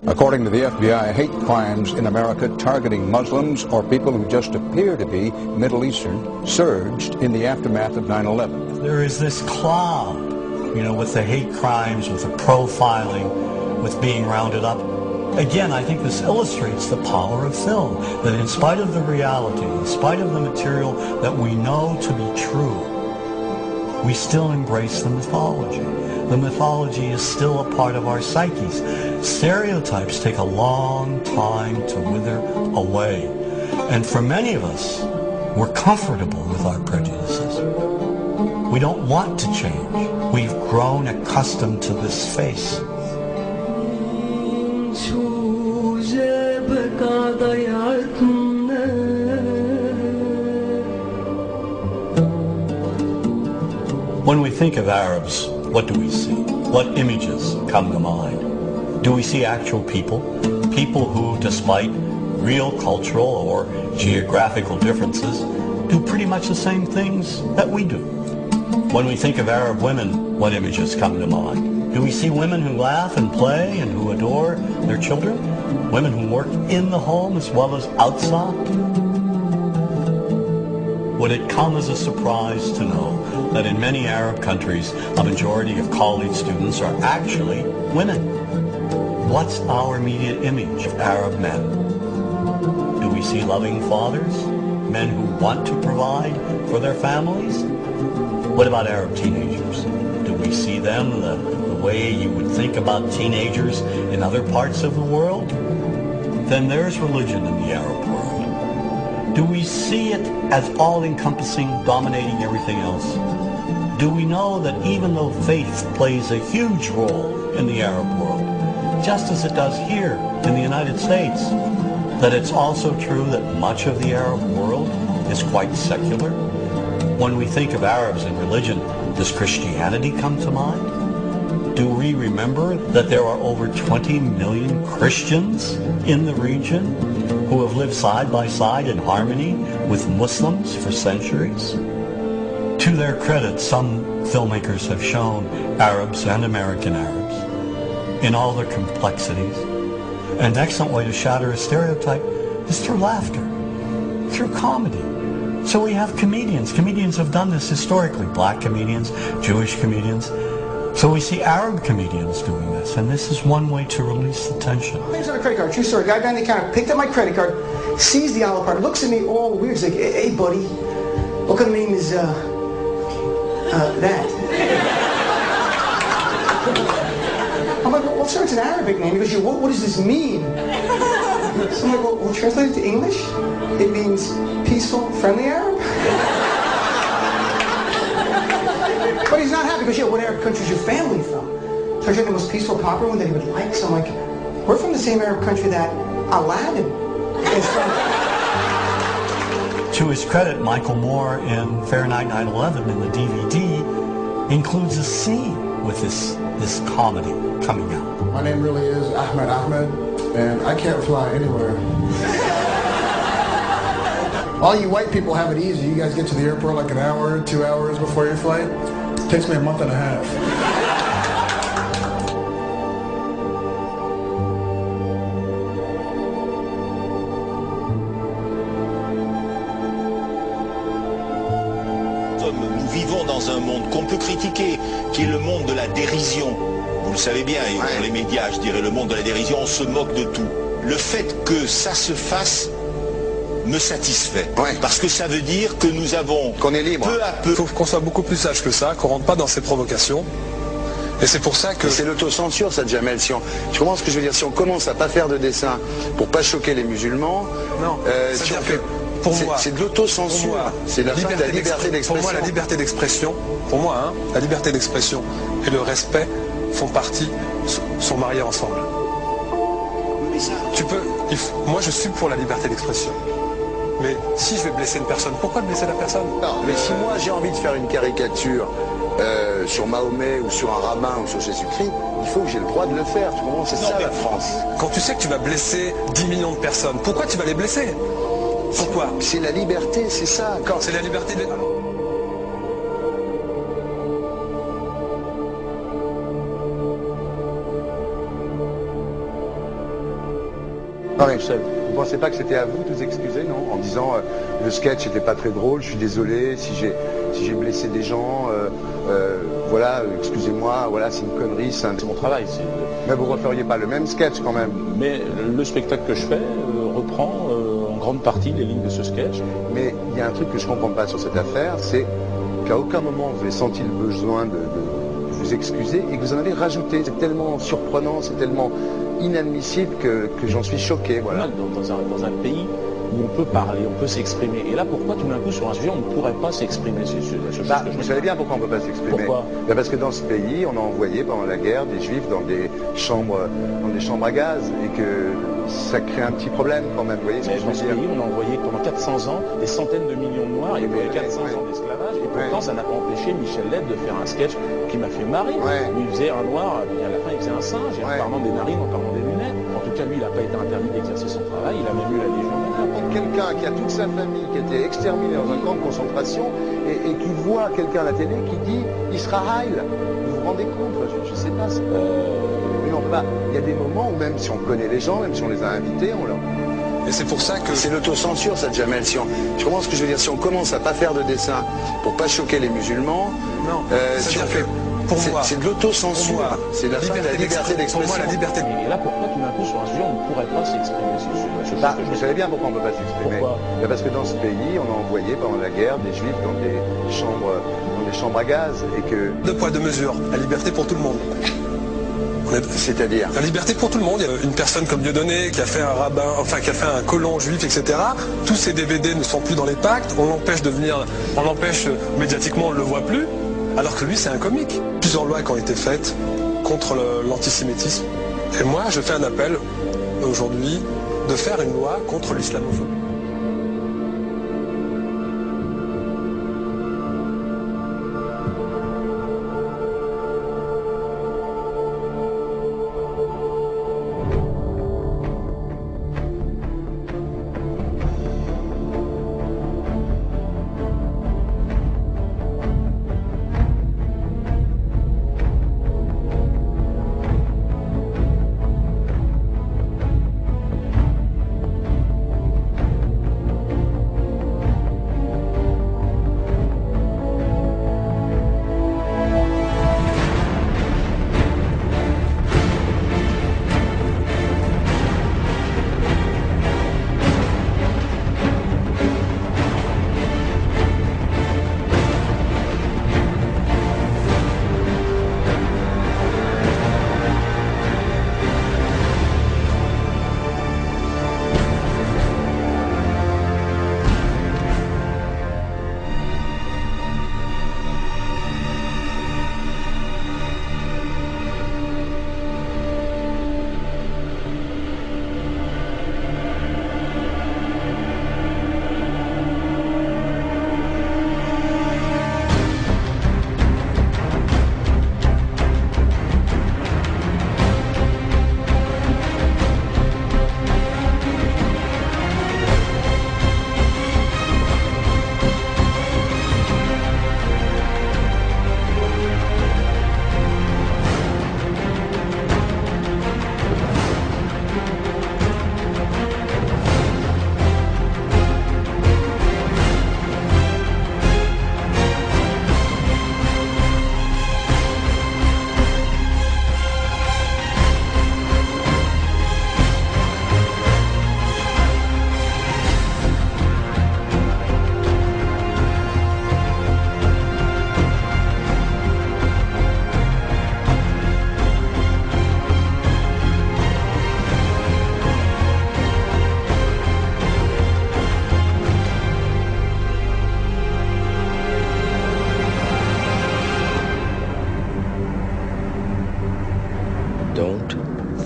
According to the FBI, hate crimes in America targeting Muslims or people who just appear to be Middle Eastern surged in the aftermath of 9/11. There is this cloud, with the hate crimes, with the profiling, with being rounded up. Again, I think this illustrates the power of film, that in spite of the reality, in spite of the material that we know to be true, we still embrace the mythology. The mythology is still a part of our psyches. Stereotypes take a long time to wither away. And for many of us, we're comfortable with our prejudices. We don't want to change. We've grown accustomed to this face. When we think of Arabs, what do we see? What images come to mind? Do we see actual people? People who, despite real cultural or geographical differences, do pretty much the same things that we do. When we think of Arab women, what images come to mind? Do we see women who laugh and play and who adore their children? Women who work in the home as well as outside? Would it come as a surprise to know that in many Arab countries, a majority of college students are actually women? What's our immediate image of Arab men? Do we see loving fathers? Men who want to provide for their families? What about Arab teenagers? Do we see them the way you would think about teenagers in other parts of the world? Then there's religion in the Arab world. Do we see it as all-encompassing, dominating everything else? Do we know that even though faith plays a huge role in the Arab world, just as it does here in the United States, that it's also true that much of the Arab world is quite secular? When we think of Arabs and religion, does Christianity come to mind? Do we remember that there are over 20 million Christians in the region who have lived side by side in harmony with Muslims for centuries? To their credit, some filmmakers have shown Arabs and American Arabs in all their complexities. An excellent way to shatter a stereotype is through laughter, through comedy. So we have comedians. Comedians have done this historically. Black comedians, Jewish comedians. So we see Arab comedians doing this, and this is one way to release the tension. Name's on a credit card, true story. Guy behind the counter picked up my credit card, sees the envelope card, looks at me all weird. He's like, hey buddy, what kind of name is that? I'm like, well sir, it's an Arabic name. He goes, what does this mean? So I'm like, well translate it to English. It means peaceful, friendly Arab. But he's not happy because, what Arab country is your family from? So I tried the most peaceful, popular one that he would like. So I'm like, we're from the same Arab country that Aladdin is from. To his credit, Michael Moore in Fahrenheit 9/11 in the DVD includes a scene with this comedy coming out. My name really is Ahmed, and I can't fly anywhere. All you white people have it easy. You guys get to the airport like an hour, 2 hours before your flight. It takes me a month and a half. Nous vivons dans un monde qu'on peut critiquer, qui est le monde de la dérision. Vous le savez bien, et dans les médias, je dirais, le monde de la dérision, on se moque de tout. Le fait que ça se fasse me satisfait. Parce que ça veut dire que nous avons, qu'on est libre, peu à peu... Il faut qu'on soit beaucoup plus sage que ça, qu'on rentre pas dans ces provocations. Et c'est pour ça que... C'est l'autocensure, ça, Jamel. Tu comprends ce que je veux dire? Si on commence à pas faire de dessin pour pas choquer les musulmans... Non, c'est-à-dire que pour moi... C'est de l'autocensure. C'est la fin de la liberté d'expression. Pour moi, la liberté d'expression, la liberté d'expression et le respect font partie, sont mariés ensemble. Mais ça... Moi, je suis pour la liberté d'expression. Mais si je vais blesser une personne, pourquoi blesser la personne? Non, mais si moi j'ai envie de faire une caricature sur Mahomet ou sur un rabbin ou sur Jésus-Christ, il faut que j'ai le droit de le faire. Tu comprends? C'est ça la France. Quand tu sais que tu vas blesser 10 millions de personnes, pourquoi tu vas les blesser? Pourquoi? C'est la liberté, c'est ça. C'est la liberté de... Non, mais vous ne pensez pas que c'était à vous de vous excuser, non? En disant le sketch n'était pas très drôle, je suis désolé si j'ai blessé des gens, voilà, excusez-moi, voilà, c'est une connerie, c'est mon travail. Mais vous ne referiez pas le même sketch quand même? Mais le spectacle que je fais reprend en grande partie les lignes de ce sketch. Mais il y a un truc que je ne comprends pas sur cette affaire, c'est qu'à aucun moment vous avez senti le besoin de vous excuser et que vous en avez rajouté. C'est tellement surprenant, c'est tellement inadmissible que j'en suis choqué. Voilà. Dans un pays où on peut parler, on peut s'exprimer. Et là, pourquoi tout d'un coup, sur un sujet, on ne pourrait pas s'exprimer? Vous savez bien pourquoi on ne peut pas s'exprimer. Pourquoi? Parce que dans ce pays, on a envoyé pendant la guerre des juifs dans des chambres à gaz et que ça crée un petit problème quand même. Vous voyez ce que je veux dire? Dans ce pays, on a envoyé pendant 400 ans des centaines de millions de Noirs et 400 ans d'esclavage. Et pourtant, ça n'a pas empêché Michel Led de faire un sketch qui m'a fait marrer. Où il faisait un noir, et à la fin, il faisait un singe, en parlant des narines, en parlant des lunettes. En tout cas, lui, il n'a pas été interdit d'exercer son travail. Il a même eu la Légion d'honneur. Quelqu'un qui a toute sa famille qui a été exterminée dans un camp de concentration et qui voit quelqu'un à la télé qui dit Israël, vous vous rendez compte? Je ne sais pas. Mais non, pas. Il y a des moments où même si on connaît les gens, même si on les a invités, on leur... Et c'est pour ça que... C'est l'autocensure, ça, Jamel. Je comprends ce que je veux dire. Si on commence à pas faire de dessin pour pas choquer les musulmans, non, si on fait... C'est de l'autocensure. C'est la liberté d'expression. Pour moi, la liberté. Et là, pourquoi tout d'un coup, sur un sujet, on ne pourrait pas s'exprimer? Vous savez bien pourquoi on ne peut pas s'exprimer. Parce que dans ce pays, on a envoyé pendant la guerre des juifs dans des chambres à gaz et que... Deux poids, deux mesures. La liberté pour tout le monde. C'est-à-dire? La liberté pour tout le monde. Il y a une personne comme Dieudonné qui a fait un rabbin, enfin qui a fait un colon juif, etc. Tous ces DVD ne sont plus dans les pactes. On l'empêche de venir, on l'empêche médiatiquement, on ne le voit plus. Alors que lui, c'est un comique. Plusieurs lois qui ont été faites contre l'antisémitisme. Et moi, je fais un appel aujourd'hui de faire une loi contre l'islamophobie.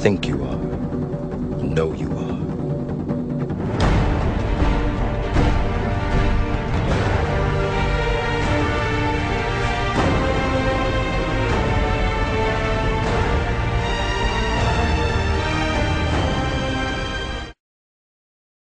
Think you